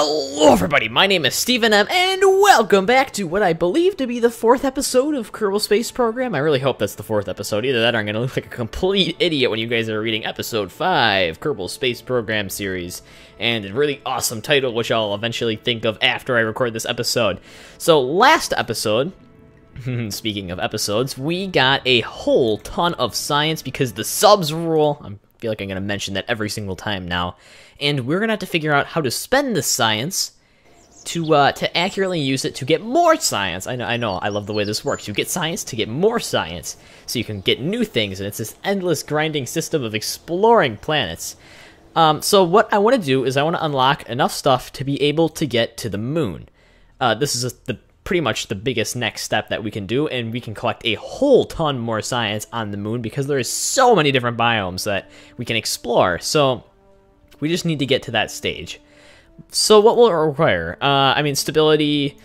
Hello everybody, my name is Stephen M, and welcome back to what I believe to be the 4th episode of Kerbal Space Program. I really hope that's the 4th episode. Either that or I'm going to look like a complete idiot when you guys are reading episode 5, Kerbal Space Program series, and a really awesome title which I'll eventually think of after I record this episode. So last episode, speaking of episodes, we got a whole ton of science because the subs rule. I feel like I'm going to mention that every single time now. And we're going to have to figure out how to spend the science to accurately use it to get more science. I know, I love the way this works. You get science to get more science, so you can get new things, and it's this endless grinding system of exploring planets. So what I want to do is I want to unlock enough stuff to be able to get to the moon. This is pretty much the biggest next step that we can do, and we can collect a whole ton more science on the moon because there is so many different biomes that we can explore. So we just need to get to that stage. So what will it require? I mean, stability,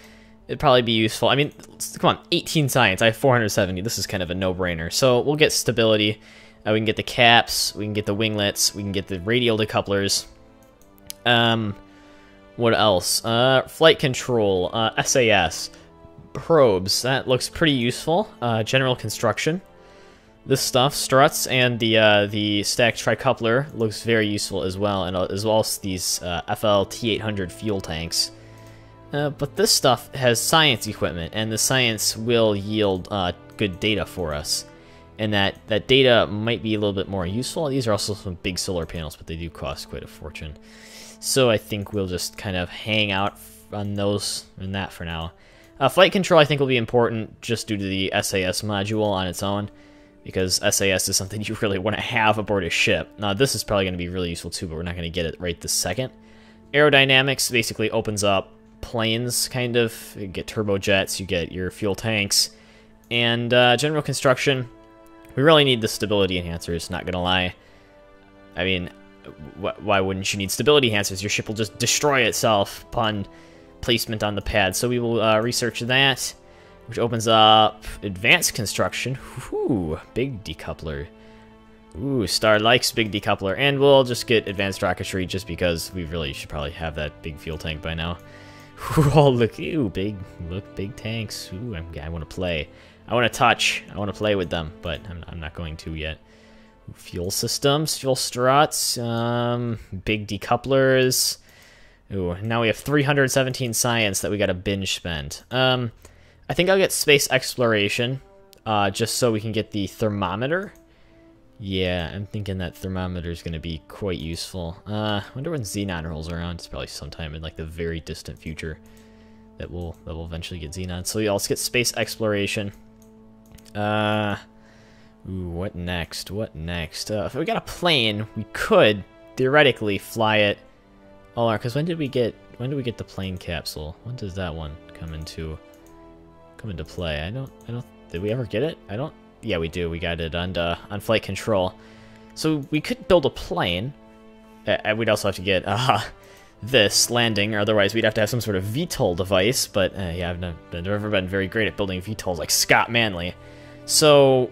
it'd probably be useful. I mean, come on, 18 science. I have 470. This is kind of a no-brainer. So we'll get stability. We can get the caps. We can get the winglets. We can get the radial decouplers. What else? Flight control, SAS, probes. That looks pretty useful. General construction. This stuff, struts, and the stacked tricoupler looks very useful as well, and as well as these FL T800 fuel tanks. But this stuff has science equipment, and the science will yield good data for us. And that data might be a little bit more useful. These are also some big solar panels, but they do cost quite a fortune. So I think we'll just kind of hang out on those and that for now. Flight control I think will be important just due to the SAS module on its own, because SAS is something you really want to have aboard a ship. Now, this is probably going to be really useful too, but we're not going to get it right this second. Aerodynamics basically opens up planes, kind of. You get turbojets, you get your fuel tanks, and general construction. We really need the stability enhancers, not going to lie. I mean, why wouldn't you need stability enhancers? Your ship will just destroy itself upon placement on the pad. So we will research that, which opens up advanced construction. Ooh, big decoupler. Ooh, Star likes big decoupler. And we'll just get advanced rocketry just because we really should probably have that big fuel tank by now. Oh, look, ew, big tanks. Ooh, I want to play. I want to touch. I want to play with them, but I'm not going to yet. Fuel systems, fuel struts, big decouplers. Ooh, now we have 317 science that we got to binge spend. I think I'll get space exploration, just so we can get the thermometer. Yeah, I'm thinking that thermometer is going to be quite useful. I wonder when Xenon rolls around. It's probably sometime in like the very distant future that we'll eventually get Xenon. So yeah, let's get space exploration. Ooh, what next? What next? If we got a plane, we could theoretically fly it. Oh, because when do we get the plane capsule? When does that one come into play? I don't. Did we ever get it? Yeah, we do. We got it on flight control. So we could build a plane. We'd also have to get this landing, or otherwise we'd have to have some sort of VTOL device. But yeah, I've never been very great at building VTOLs like Scott Manley. So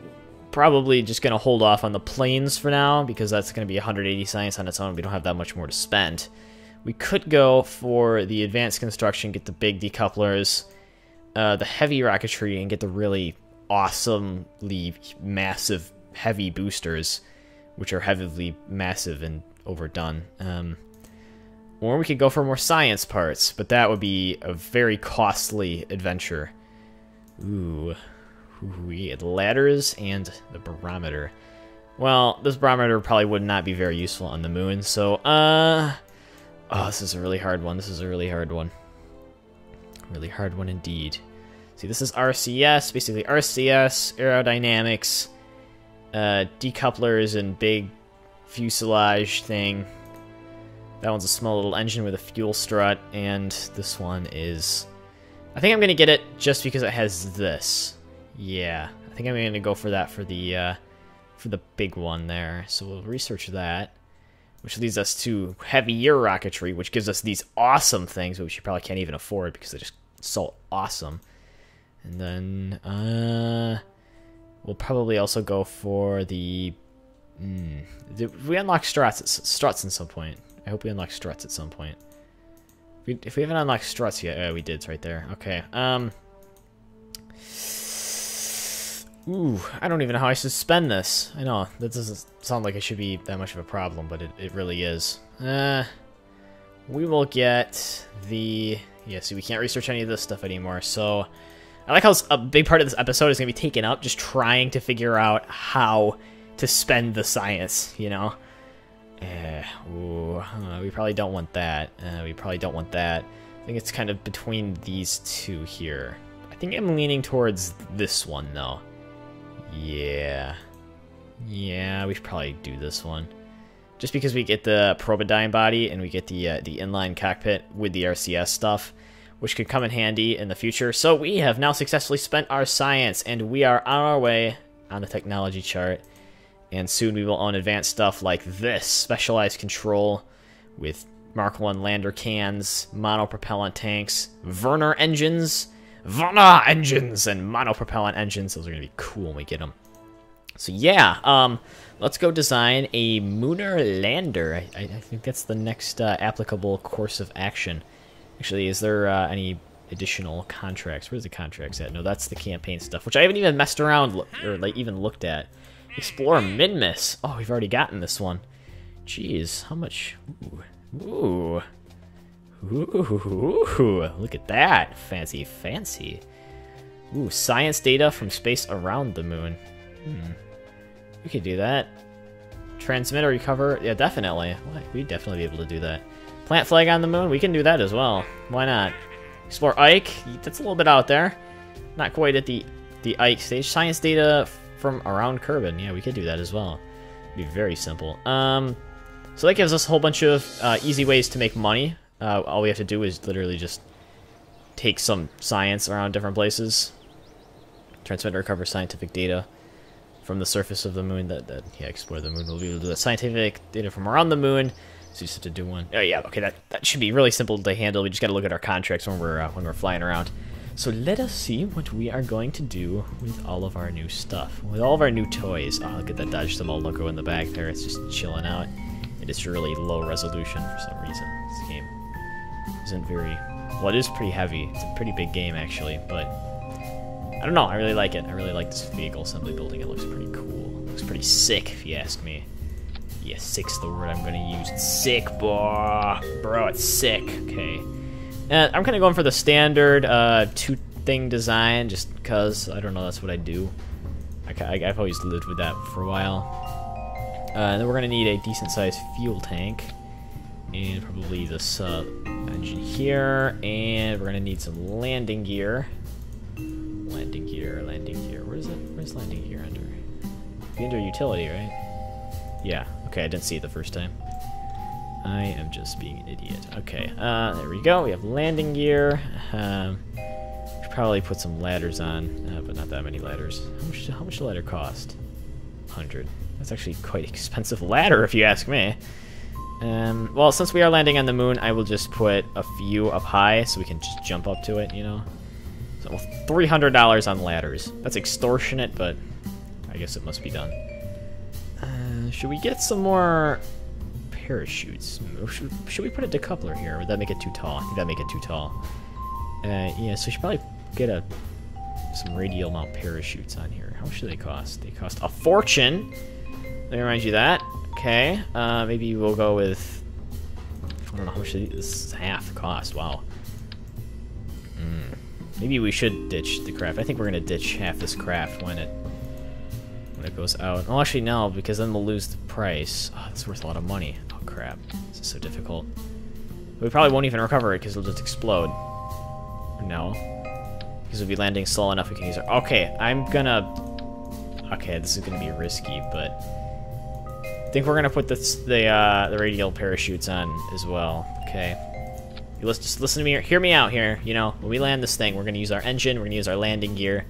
probably just gonna hold off on the planes for now because that's gonna be 180 science on its own. We don't have that much more to spend. We could go for the advanced construction, get the big decouplers, the heavy rocketry, and get the really awesomely massive heavy boosters, which are heavily massive and overdone. Or we could go for more science parts, but that would be a very costly adventure. Ooh. We get ladders and the barometer. Well, this barometer probably would not be very useful on the moon, so, oh, this is a really hard one. This is a really hard one. Really hard one indeed. See, this is RCS, basically RCS, aerodynamics, decouplers and big fuselage thing. That one's a small little engine with a fuel strut, and this one is... I think I'm going to get it just because it has this. Yeah, I think I'm going to go for that for the big one there. So we'll research that, which leads us to heavier rocketry, which gives us these awesome things, which you probably can't even afford because they're just so awesome. And then we'll probably also go for the... we unlock struts at some point. I hope we unlock struts at some point. If we haven't unlocked struts yet, we did. It's right there. Okay. Ooh, I don't even know how I should spend this. I know that doesn't sound like it should be that much of a problem, but it really is. We will get the... Yeah, see, we can't research any of this stuff anymore, so... I like how a big part of this episode is going to be taken up just trying to figure out how to spend the science, you know? We probably don't want that. We probably don't want that. I think it's kind of between these two here. I think I'm leaning towards this one, though. Yeah. Yeah, we should probably do this one. Just because we get the Probodyne body and we get the inline cockpit with the RCS stuff, which could come in handy in the future. So we have now successfully spent our science, and we are on our way on the technology chart. And soon we will own advanced stuff like this. Specialized control with Mark 1 lander cans, monopropellant tanks, Werner engines, and monopropellant engines. Those are going to be cool when we get them. So yeah, let's go design a Munar lander. I think that's the next applicable course of action. Actually, is there any additional contracts? Where's the contracts at? No, that's the campaign stuff, which I haven't even messed around or like even looked at. Explore Minmus. Oh, we've already gotten this one. Jeez, how much? Ooh. Look at that. Fancy, fancy. Ooh, science data from space around the moon. We could do that. Transmit or recover. Yeah, definitely. We'd definitely be able to do that. Plant flag on the moon. We can do that as well. Why not? Explore Ike. That's a little bit out there. Not quite at the Ike stage. Science data from around Kerbal. Yeah, we could do that as well. It'd be very simple. So that gives us a whole bunch of easy ways to make money. All we have to do is literally just take some science around different places. Transmit or recover scientific data from the surface of the moon. Yeah, explore the moon. We'll be able to do that. Scientific data from around the moon. So you just have to do one. Oh yeah, okay, that should be really simple to handle. We just got to look at our contracts when we're flying around. So let us see what we are going to do with all of our new stuff, with all of our new toys. Oh, look at that Dodge Symbol logo in the back there. It's just chilling out. It is really low resolution for some reason. This game isn't very... Well, it is pretty heavy. It's a pretty big game, actually, but... I don't know, I really like it. I really like this vehicle assembly building. It looks pretty cool. It looks pretty sick, if you ask me. Yeah, sick's the word I'm gonna use. It's sick, boy. Bro, it's sick. Okay. I'm kind of going for the standard two-thing design, just because, I don't know, that's what I do. I've always lived with that for a while. And then we're going to need a decent-sized fuel tank, and probably the sub-engine here, and we're going to need some landing gear. Landing gear. Where is it? Where's landing gear under? It'd be under utility, right? Yeah, okay, I didn't see it the first time. I am just being an idiot. Okay, there we go. We have landing gear. Should probably put some ladders on, but not that many ladders. How much does a ladder cost? 100. That's actually quite expensive ladder, if you ask me. Well, since we are landing on the moon, I will just put a few up high so we can just jump up to it, you know? So $300 on ladders. That's extortionate, but I guess it must be done. Should we get some more parachutes? Should we put a decoupler here? Or would that make it too tall? I think that'd make it too tall. Yeah, so we should probably get some radial mount parachutes on here. How much do they cost? They cost a fortune. Let me remind you that. Okay, maybe we'll go with... I don't know how much this is half the cost. Wow. Maybe we should ditch the craft. I think we're gonna ditch half this craft when it goes out. Oh, actually no, because then we'll lose the price. Oh, it's worth a lot of money. Oh crap, this is so difficult. We probably won't even recover it because it'll just explode. No, because we'll be landing slow enough we can use it. Okay, okay, this is gonna be risky, but I think we're gonna put the radial parachutes on as well. Okay. Just listen to me, hear me out here, you know, when we land this thing, we're going to use our engine, we're going to use our landing gear.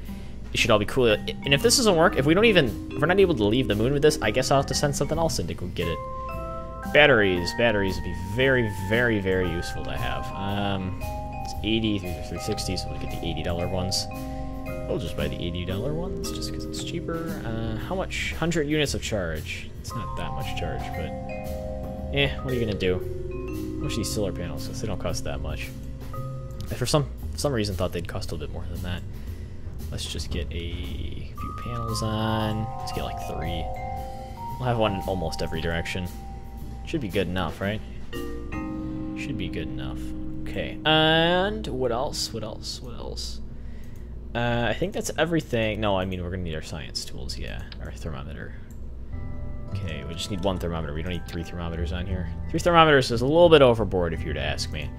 It should all be cool. And if this doesn't work, if we're not able to leave the moon with this, I guess I'll have to send something else in to go get it. Batteries would be very, very, very useful to have. It's 80 through the 360, so we'll get the $80 ones. We'll just buy the $80 ones, just because it's cheaper. How much? 100 units of charge. It's not that much charge, but... what are you going to do? much these solar panels, since they don't cost that much. I for some reason thought they'd cost a little bit more than that. Let's just get a few panels on. Let's get like 3. We'll have one in almost every direction. Should be good enough, right? Should be good enough. Okay, and what else? What else? What else? I think that's everything. No, I mean, we're gonna need our science tools, yeah. Our thermometer. Okay, we just need 1 thermometer. We don't need 3 thermometers on here. 3 thermometers is a little bit overboard if you were to ask me.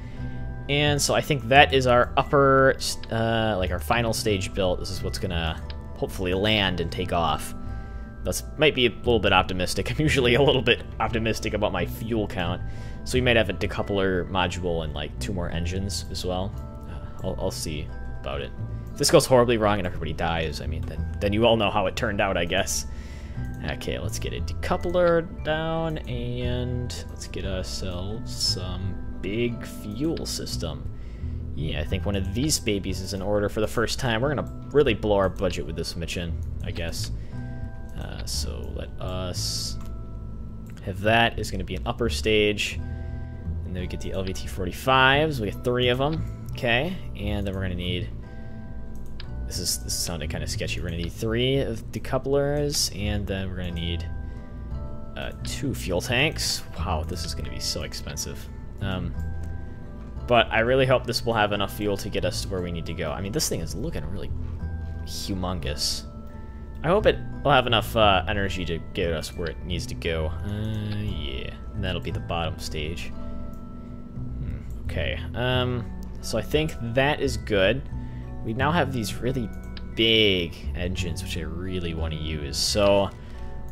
And so I think that is our upper, like our final stage built. This is what's gonna hopefully land and take off. That might be a little bit optimistic. I'm usually a little bit optimistic about my fuel count. So we might have a decoupler module and like 2 more engines as well. I'll see about it. If this goes horribly wrong and everybody dies, I mean, then you all know how it turned out, I guess. Okay, let's get a decoupler down, and let's get ourselves some big fuel system. Yeah, I think one of these babies is in order for the first time. We're gonna really blow our budget with this mission, I guess. So let us have that. Is gonna be an upper stage, and then we get the LVT-45s. We get 3 of them. Okay, and then we're gonna need. This is sounding kind of sketchy. We're gonna need 3 of decouplers, and then we're gonna need 2 fuel tanks. Wow, this is gonna be so expensive. But I really hope this will have enough fuel to get us to where we need to go. I mean, this thing is looking really humongous. I hope it will have enough energy to get us where it needs to go. Yeah, and that'll be the bottom stage. Okay, so I think that is good. We now have these really big engines, which I really want to use. So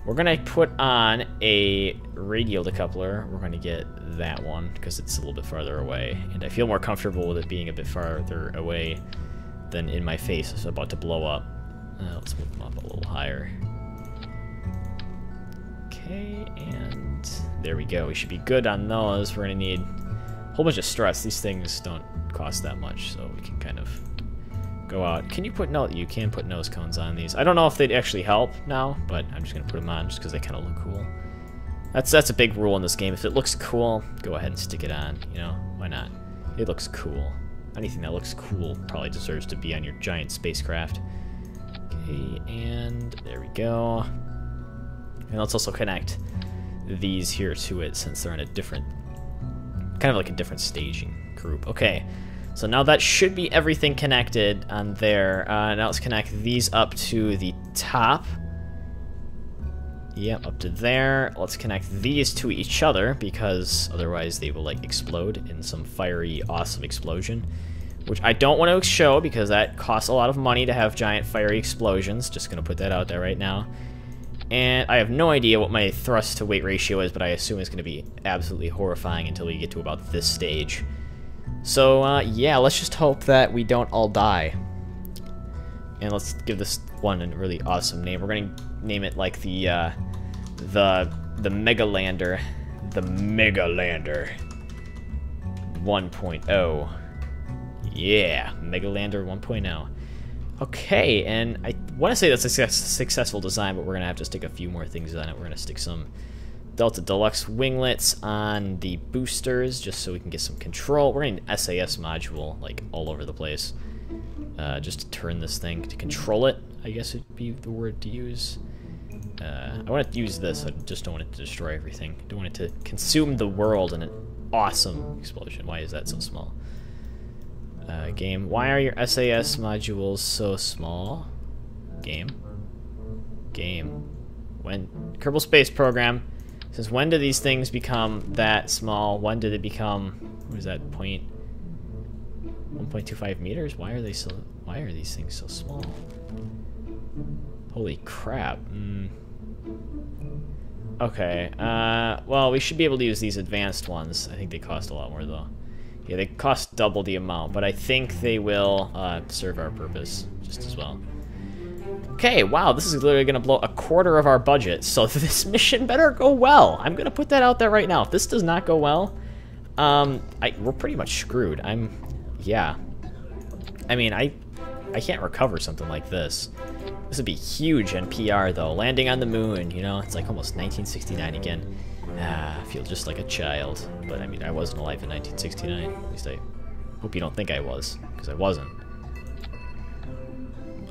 we're going to put on a radial decoupler. We're going to get that one because it's a little bit farther away. And I feel more comfortable with it being a bit farther away than in my face. It's about to blow up. Let's move them up a little higher. Okay, and there we go. We should be good on those. We're going to need a whole bunch of struts. These things don't cost that much, so we can kind of go out. Can you put you can put nose cones on these. I don't know if they'd actually help now, but I'm just gonna put them on just because they kind of look cool. That's a big rule in this game. If it looks cool, go ahead and stick it on. You know, why not? It looks cool. Anything that looks cool probably deserves to be on your giant spacecraft. Okay, and there we go. And let's also connect these here to it since they're in a different, kind of like a different staging group. Okay. So now that should be everything connected on there. Now let's connect these up to the top. Yep, up to there. Let's connect these to each other because otherwise they will like explode in some fiery, awesome explosion. Which I don't want to show because that costs a lot of money to have giant fiery explosions. Just gonna put that out there right now. And I have no idea what my thrust to weight ratio is, but I assume it's gonna be absolutely horrifying until we get to about this stage. So, yeah, let's just hope that we don't all die. And let's give this one a really awesome name. We're gonna name it like the Megalander. The Megalander 1.0. Yeah, Megalander 1.0. Okay, and I want to say that's a successful design, but we're gonna have to stick a few more things on it. We're gonna stick some Delta Deluxe winglets on the boosters just so we can get some control. We're going to need an SAS module like all over the place just to turn this thing, to control it, I guess would be the word to use. I want to use this, I just don't want it to destroy everything. I don't want it to consume the world in an awesome explosion. Why is that so small? Game, why are your SAS modules so small? Game. When Kerbal Space Program. Since when do these things become that small? When did it become, what is that, 1.25 meters? Why are these things so small? Holy crap. Okay, well, we should be able to use these advanced ones. I think they cost a lot more, though. Yeah, they cost double the amount, but I think they will serve our purpose just as well. Okay, wow, this is literally going to blow a quarter of our budget, so this mission better go well. I'm going to put that out there right now. If this does not go well, we're pretty much screwed. Yeah. I mean, I can't recover something like this. This would be huge NPR, though. Landing on the moon, you know? It's like almost 1969 again. I feel just like a child. But, I mean, I wasn't alive in 1969. At least I hope you don't think I was, because I wasn't.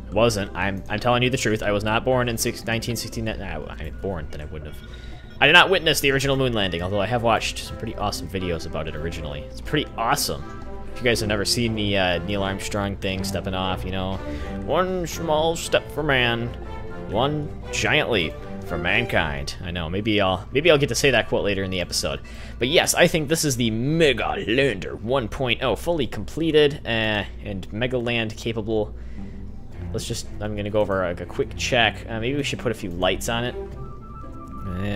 I wasn't. I'm telling you the truth. I was not born in 1969. Nah, I mean, born, then I wouldn't have. I did not witness the original moon landing, although I have watched some pretty awesome videos about it originally. It's pretty awesome. If you guys have never seen the Neil Armstrong thing, stepping off, you know, one small step for man, one giant leap for mankind. I know, maybe I'll get to say that quote later in the episode. But yes, I think this is the Mega Lander 1.0, fully completed and Mega Land capable. I'm gonna go over a quick check. Maybe we should put a few lights on it.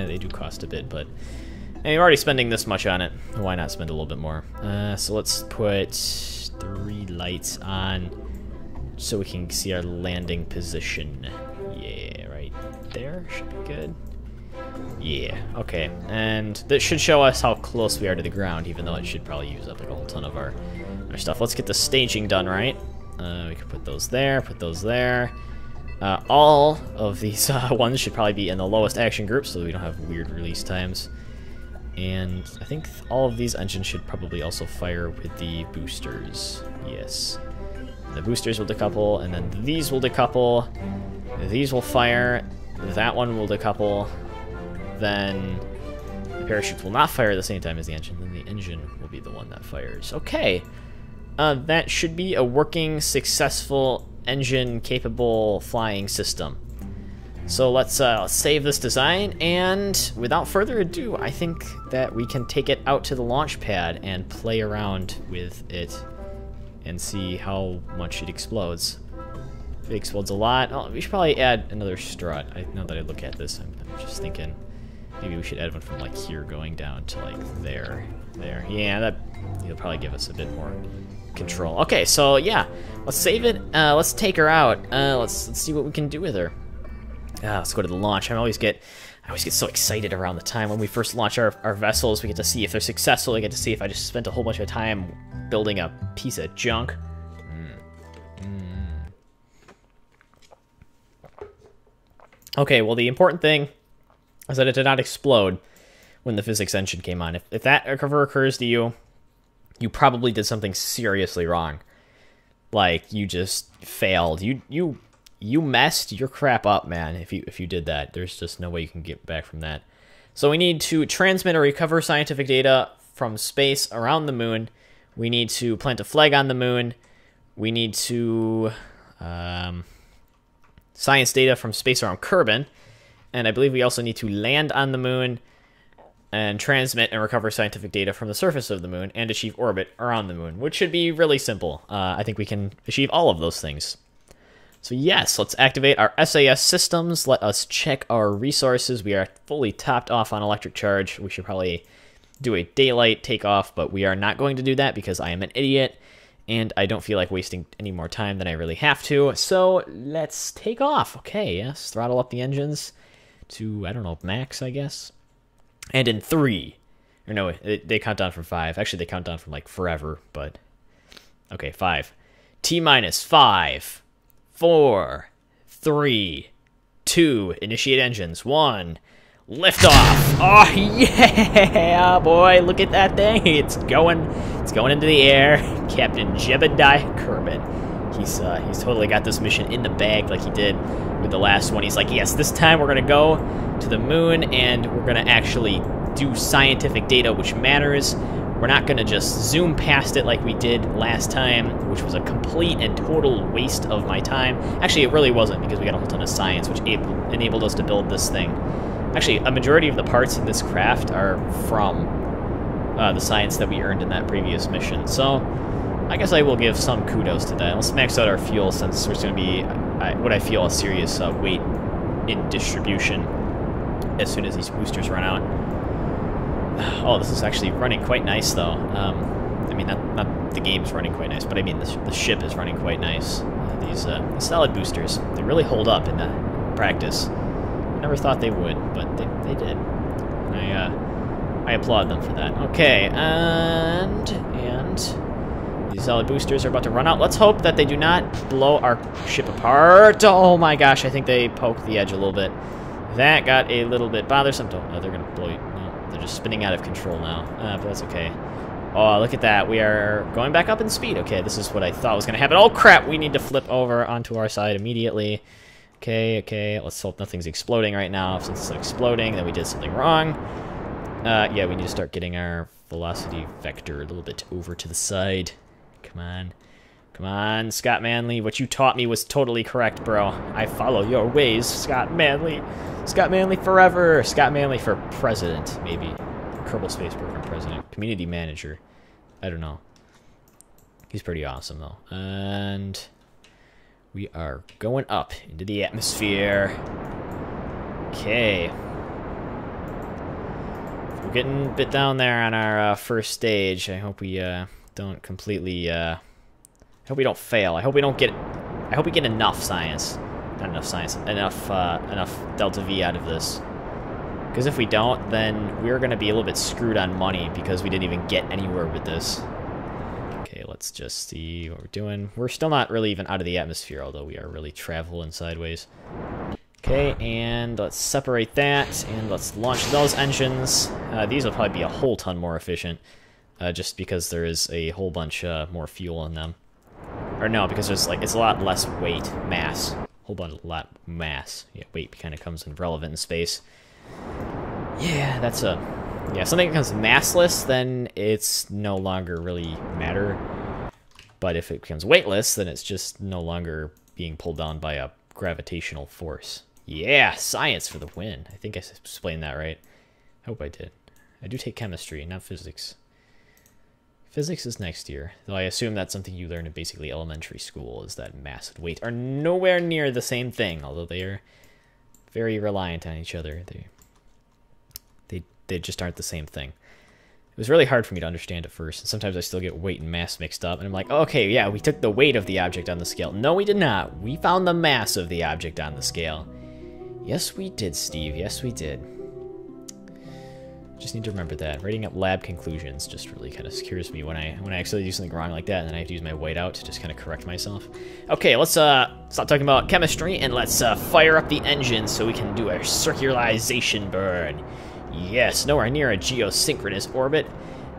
They do cost a bit, but we're already spending this much on it. Why not spend a little bit more? So let's put 3 lights on so we can see our landing position. Yeah, right there should be good. Yeah, okay. And that should show us how close we are to the ground, even though it should probably use up like a whole ton of our stuff. Let's get the staging done right. We can put those there, put those there. All of these ones should probably be in the lowest action group so that we don't have weird release times. And I think all of these engines should probably also fire with the boosters. Yes. The boosters will decouple, and then these will decouple. These will fire. That one will decouple. Then the parachutes will not fire at the same time as the engine. Then the engine will be the one that fires. Okay. That should be a working, successful, engine-capable flying system. So let's save this design, and without further ado, I think that we can take it out to the launch pad and play around with it and see how much it explodes. If it explodes a lot, we should probably add another strut. Now that I look at this, I'm just thinking maybe we should add one from like here going down to like there. Yeah, that'll probably give us a bit more control. Okay, so yeah, let's save it. Let's take her out. Let's see what we can do with her. Let's go to the launch. I always get so excited around the time when we first launch our vessels. We get to see if they're successful. We get to see if I just spent a whole bunch of time building a piece of junk. Okay, well, the important thing is that it did not explode when the physics engine came on. If that ever occurs to you, you probably did something seriously wrong. Like, you just failed. You messed your crap up, man, if you did that. There's just no way you can get back from that. So we need to transmit or recover scientific data from space around the moon. We need to plant a flag on the moon. We need to science data from space around Kerbal. And I believe we also need to land on the moon and transmit and recover scientific data from the surface of the moon and achieve orbit around the moon, which should be really simple. I think we can achieve all of those things. So yes, let's activate our SAS systems. Let us check our resources. We are fully topped off on electric charge. We should probably do a daylight takeoff, but we are not going to do that because I am an idiot and I don't feel like wasting any more time than I really have to. So let's take off. Okay, yes, throttle up the engines to, I don't know, max, I guess. And in 3, or no, they count down from 5. Actually, they count down from like forever, but okay, 5. T-minus 5, 4, 3, 2, initiate engines, 1, lift off. Oh yeah, boy, look at that thing. It's going into the air. Captain Jebediah Kerbal. He's totally got this mission in the bag like he did with the last one. He's like, yes, this time we're gonna go to the moon and we're gonna actually do scientific data which matters. We're not gonna just zoom past it like we did last time, which was a complete and total waste of my time. Actually, it really wasn't, because we got a whole ton of science which enabled us to build this thing. Actually, a majority of the parts in this craft are from the science that we earned in that previous mission. So I guess I will give some kudos to that. Let's max out our fuel since there's going to be what I feel a serious weight in distribution as soon as these boosters run out. Oh, this is actually running quite nice, though. I mean, not the game's running quite nice, but I mean the ship is running quite nice. These solid boosters, they really hold up in practice. I never thought they would, but they did. I applaud them for that. Okay, and these solid boosters are about to run out. Let's hope that they do not blow our ship apart. Oh my gosh, I think they poked the edge a little bit. That got a little bit bothersome. Oh, they're gonna blow you. No, They're just spinning out of control now. But that's okay. Oh, look at that. We are going back up in speed. Okay, this is what I thought was going to happen. Oh, crap. We need to flip over onto our side immediately. Okay, okay. Let's hope nothing's exploding right now. Since it's exploding, then we did something wrong. Yeah, we need to start getting our velocity vector a little bit over to the side. Come on. Come on, Scott Manley. What you taught me was totally correct, bro. I follow your ways, Scott Manley. Scott Manley forever. Scott Manley for president, maybe. Kerbal Space Program president. Community manager. I don't know. He's pretty awesome, though. And we are going up into the atmosphere. Okay. We're getting a bit down there on our first stage. I hope we don't completely... I hope we don't fail. I hope we don't get... I hope we get enough science. Not enough science. Enough Delta V out of this. Because if we don't, then we're going to be a little bit screwed on money because we didn't even get anywhere with this. Okay, let's just see what we're doing. We're still not really even out of the atmosphere, although we are really traveling sideways. Okay, and let's separate that, and let's launch those engines. These will probably be a whole ton more efficient, just because there is a whole bunch more fuel in them. Or no, because there's like, it's a lot less weight, mass. Whole bunch, a lot mass. Yeah, weight kind of comes in relevant in space. Yeah, that's a... Yeah, if something becomes massless, then it's no longer really matter. But if it becomes weightless, then it's just no longer being pulled down by a gravitational force. Yeah, science for the win. I think I explained that right. I hope I did. I do take chemistry, not physics. Physics is next year, though I assume that's something you learn in basically elementary school, is that mass and weight are nowhere near the same thing, although they are very reliant on each other. They just aren't the same thing. It was really hard for me to understand at first, and sometimes I still get weight and mass mixed up, and I'm like, okay, yeah, we took the weight of the object on the scale. No, we did not. We found the mass of the object on the scale. Yes, we did, Steve. Yes, we did. Just need to remember that. Writing up lab conclusions just really kind of scares me when I actually do something wrong like that, and then I have to use my whiteout to just kind of correct myself. Okay, let's stop talking about chemistry, and let's fire up the engine so we can do a circularization burn. Yes, nowhere near a geosynchronous orbit,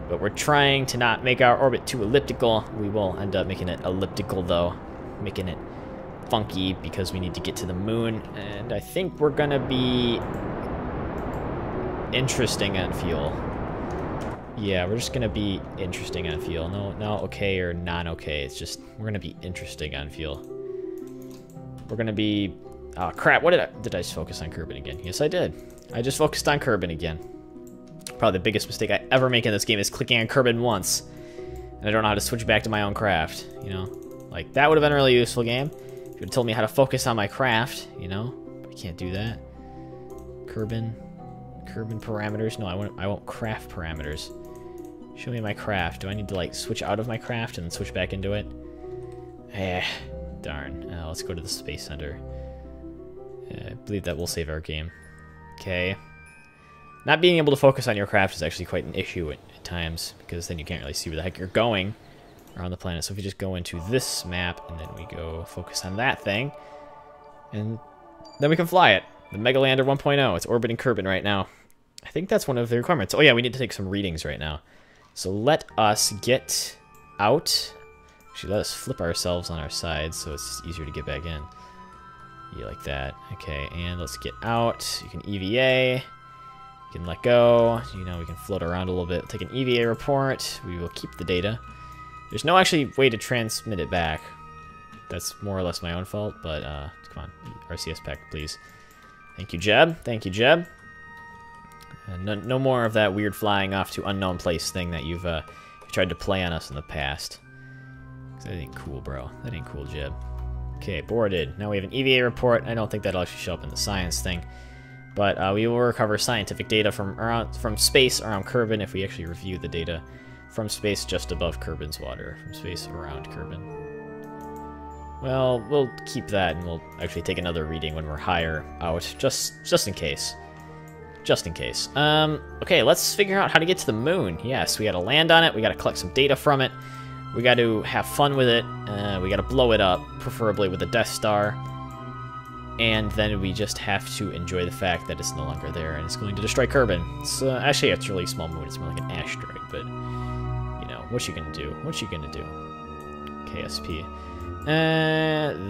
but we're trying to not make our orbit too elliptical. We will end up making it elliptical, though, making it funky because we need to get to the moon, and I think we're gonna be interesting on fuel. Yeah, we're just gonna be interesting on fuel. No okay or non-okay. It's just we're gonna be interesting on fuel. We're gonna be... Oh crap! What did I just focus on Kerbin again? Yes, I did. I just focused on Kerbin again. Probably the biggest mistake I ever make in this game is clicking on Kerbin once, and I don't know how to switch back to my own craft. You know, like that would have been a really useful game. If you had told me how to focus on my craft, you know, I can't do that. Kerbin parameters. No, I won't craft parameters. Show me my craft. Do I need to like switch out of my craft and then switch back into it? Eh, darn. Let's go to the Space Center. I believe that will save our game. Okay. Not being able to focus on your craft is actually quite an issue at times, because then you can't really see where the heck you're going around the planet. So if you just go into this map, and then we go focus on that thing, and then we can fly it. The Megalander 1.0. It's orbiting Kerbin right now. I think that's one of the requirements. Oh yeah, we need to take some readings right now. So let us get out. Actually, let us flip ourselves on our sides so it's easier to get back in. Yeah, like that. Okay, and let's get out. You can EVA. You can let go. You know, we can float around a little bit. Take an EVA report. We will keep the data. There's no actually way to transmit it back. That's more or less my own fault, but come on. RCS pack, please. Thank you, Jeb. Thank you, Jeb. No more of that weird flying off to unknown place thing that you've tried to play on us in the past. 'Cause that ain't cool, bro. That ain't cool, Jeb. Okay, boarded. Now we have an EVA report. I don't think that'll actually show up in the science thing. But we will recover scientific data from space around Kerbin if we actually review the data from space just above Kerbin's water. From space around Kerbin. Well, we'll keep that, and we'll actually take another reading when we're higher out, just in case. Just in case. Okay, let's figure out how to get to the moon. Yes, we gotta land on it, we gotta collect some data from it, we gotta have fun with it, we gotta blow it up, preferably with a Death Star. And then we just have to enjoy the fact that it's no longer there, and it's going to destroy Kerbin. It's, actually, it's a really small moon. It's more like an asteroid, but, you know, what you gonna do? What you gonna do? KSP.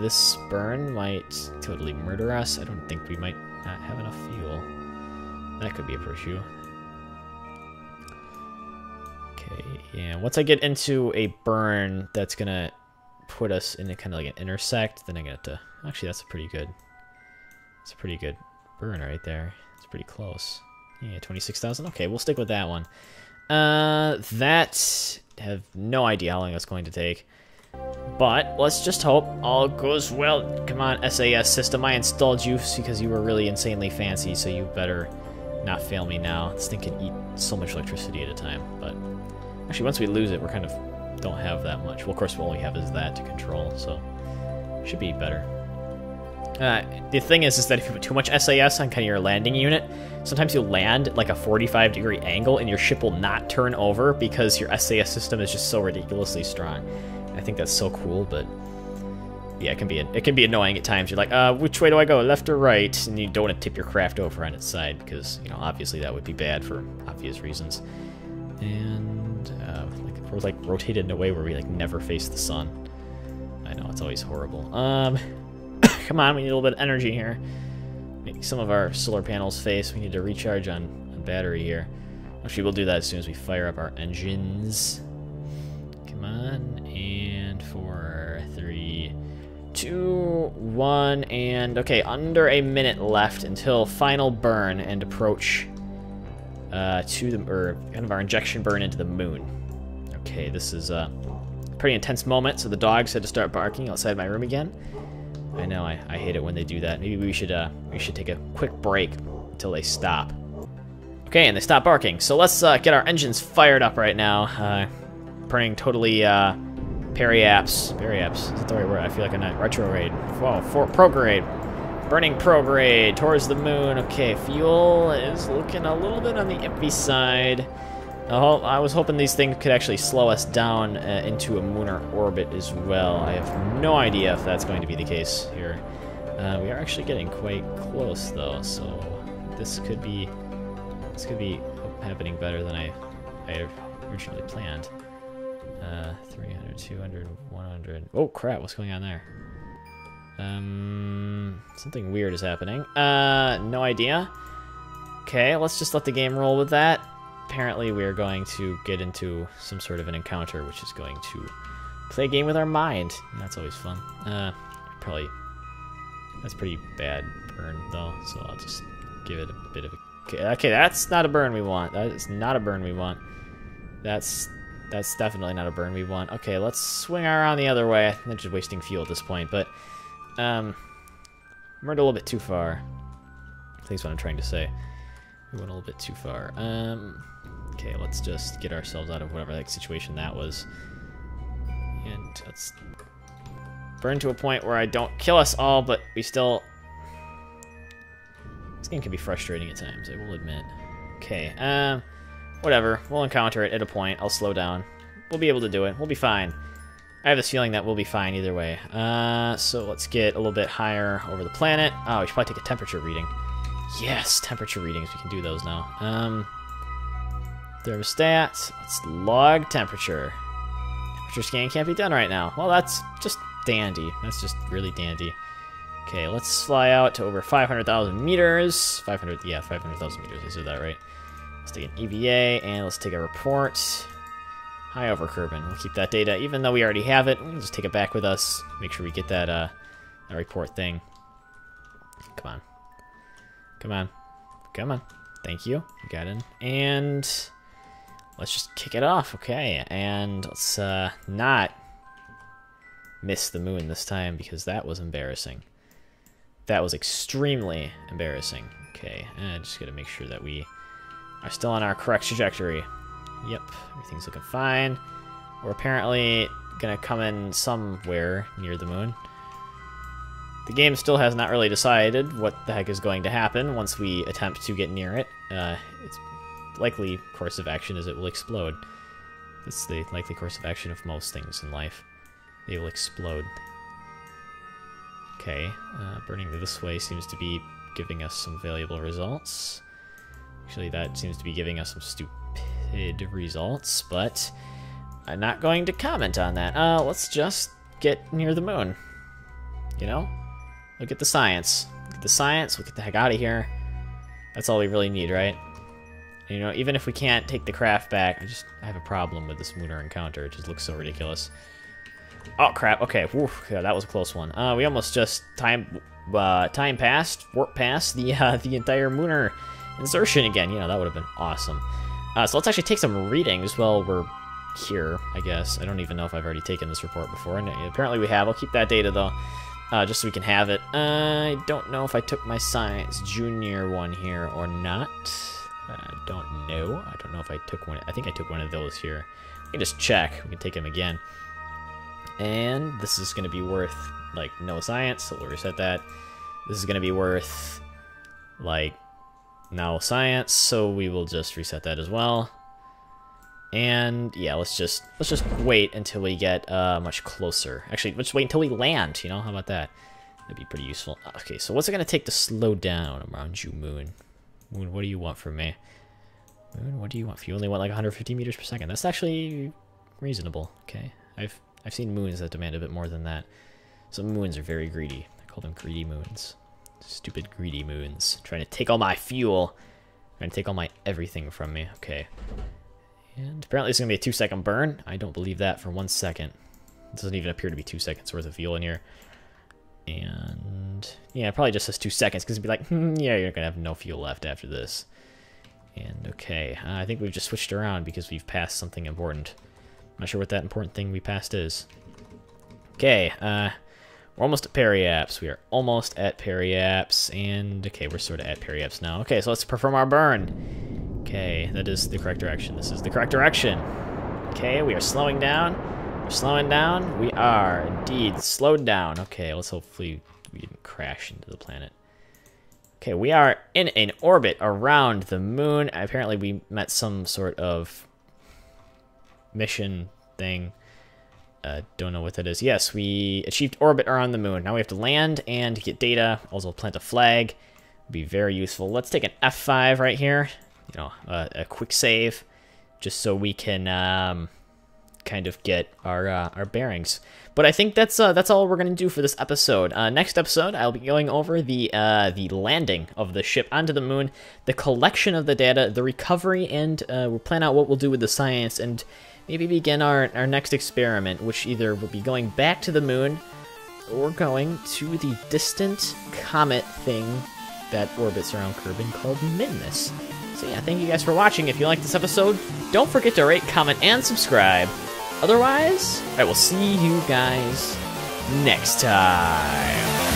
This burn might totally murder us. I don't think we might not have enough fuel. That could be a issue. Okay, yeah. Once I get into a burn that's gonna put us in a kind of like an intersect, then I'm gonna have to... Actually, that's a pretty good... It's a pretty good burn right there. It's pretty close. Yeah, 26,000. Okay, we'll stick with that one. That... have no idea how long that's going to take. But let's just hope all goes well. Come on, SAS system. I installed you because you were really insanely fancy, so you better not fail me now. This thing can eat so much electricity at a time. But actually, once we lose it, we're kind of don't have that much. Well, of course, all we have is that to control, so should be better. The thing is that if you put too much SAS on kind of your landing unit, sometimes you'll land at like a 45-degree angle and your ship will not turn over because your SAS system is just so ridiculously strong. I think that's so cool, but yeah, it can be annoying at times. You're like, which way do I go, left or right? And you don't want to tip your craft over on its side because, you know, obviously that would be bad for obvious reasons. And like, we're like rotated in a way where we like never face the sun. I know, it's always horrible. Come on, we need a little bit of energy here. Make some of our solar panels face. We need to recharge on battery here. Actually, we'll do that as soon as we fire up our engines. Come on, and 4, 3, 2, 1, and okay, under a minute left until final burn and approach to the, or kind of our injection burn into the moon. Okay, this is a pretty intense moment, so the dogs had to start barking outside my room again. I know, I hate it when they do that. Maybe we should take a quick break until they stop. Okay, and they stop barking. So let's get our engines fired up right now. Burning totally periaps. Is that the right word? I feel like I'm not retrograde. Whoa, prograde. Burning prograde towards the moon. Okay, fuel is looking a little bit on the iffy side. I was hoping these things could actually slow us down into a lunar orbit as well. I have no idea if that's going to be the case here. We are actually getting quite close though, so this could be happening better than I originally planned. 300, 200, 100. Oh crap! What's going on there? Something weird is happening. No idea. Okay, let's just let the game roll with that. Apparently we are going to get into some sort of an encounter, which is going to play a game with our mind. And that's always fun. Probably, that's pretty bad burn though, so I'll just give it a bit of a... Okay, that's not a burn we want. That is not a burn we want. That's definitely not a burn we want. Okay, let's swing around the other way. I think I'm just wasting fuel at this point, but we're a little bit too far. I think that's what I'm trying to say. We went a little bit too far. Okay, let's just get ourselves out of whatever like situation that was. And let's burn to a point where I don't kill us all, but we still... This game can be frustrating at times, I will admit. Okay, whatever. We'll encounter it at a point. I'll slow down. We'll be able to do it. We'll be fine. I have this feeling that we'll be fine either way. So let's get a little bit higher over the planet. Oh, we should probably take a temperature reading. Yes, temperature readings. We can do those now. Thermostat. Let's log temperature. Temperature scan can't be done right now. Well, that's just dandy. That's just really dandy. Okay, let's fly out to over 500,000 meters. 500,000 meters. I said that right. Let's take an EVA, and let's take a report. High over Kerbin. We'll keep that data, even though we already have it. We can just take it back with us. Make sure we get that report thing. Come on. Come on. Come on. Thank you. Got in. And let's just kick it off. Okay. And let's not miss the moon this time, because that was embarrassing. That was extremely embarrassing. Okay. And just got to make sure that we are still on our correct trajectory. Yep. Everything's looking fine. We're apparently going to come in somewhere near the moon. The game still has not really decided what the heck is going to happen once we attempt to get near it. Its likely course of action is it will explode. That's the likely course of action of most things in life. They will explode. Okay, burning this way seems to be giving us some valuable results. Actually, that seems to be giving us some stupid results, but I'm not going to comment on that. Let's just get near the moon. You know? Look at the science. Look at the science, we'll get the heck out of here. That's all we really need, right? And, you know, even if we can't take the craft back, I have a problem with this Munar encounter. It just looks so ridiculous. Oh, crap. Okay, whew, yeah, that was a close one. We almost just warp past the entire Munar insertion again. You know, that would have been awesome. So let's actually take some readings while we're here, I guess. I don't even know if I've already taken this report before. And apparently we have. I'll keep that data, though, just so we can have it. I don't know if I took my Science Junior one here or not. I don't know. I don't know if I took one. I think I took one of those here. We can just check. We can take them again. And this is going to be worth, like, no science, so we'll reset that. This is going to be worth, like, no science, so we will just reset that as well. And yeah, let's just wait until we get much closer. Actually, let's wait until we land, you know? How about that? That'd be pretty useful. Okay, so what's it going to take to slow down around you, Moon? Moon, what do you want from me? Moon, what do you want? If you only want like 150 meters per second, that's actually reasonable, okay? I've seen moons that demand a bit more than that. Some moons are very greedy. I call them greedy moons. Stupid greedy moons. Trying to take all my fuel. Trying to take all my everything from me. Okay. And apparently it's going to be a 2-second burn. I don't believe that for 1 second. It doesn't even appear to be 2 seconds worth of fuel in here. And yeah, it probably just says 2 seconds because it'd be like, yeah, you're going to have no fuel left after this. And okay, I think we've just switched around because we've passed something important. I'm not sure what that important thing we passed is. Okay, we're almost at Periapps. We are almost at Periapps, and okay, we're sort of at Periapps now. Okay, so let's perform our burn. Okay, that is the correct direction. This is the correct direction. Okay, we are slowing down. We're slowing down. We are indeed slowed down. Okay, let's hopefully we didn't crash into the planet. Okay, we are in an orbit around the moon. Apparently we met some sort of mission thing. Don't know what that is. Yes, we achieved orbit around the moon. Now we have to land and get data. Also plant a flag. Be very useful. Let's take an F5 right here. You know, a quick save, just so we can kind of get our bearings. But I think that's all we're gonna do for this episode. Next episode, I'll be going over the landing of the ship onto the moon, the collection of the data, the recovery, and we'll plan out what we'll do with the science, and maybe begin our next experiment, which either will be going back to the moon or going to the distant comet thing that orbits around Kerbal called Midness. So yeah, thank you guys for watching. If you liked this episode, don't forget to rate, comment, and subscribe. Otherwise, I will see you guys next time.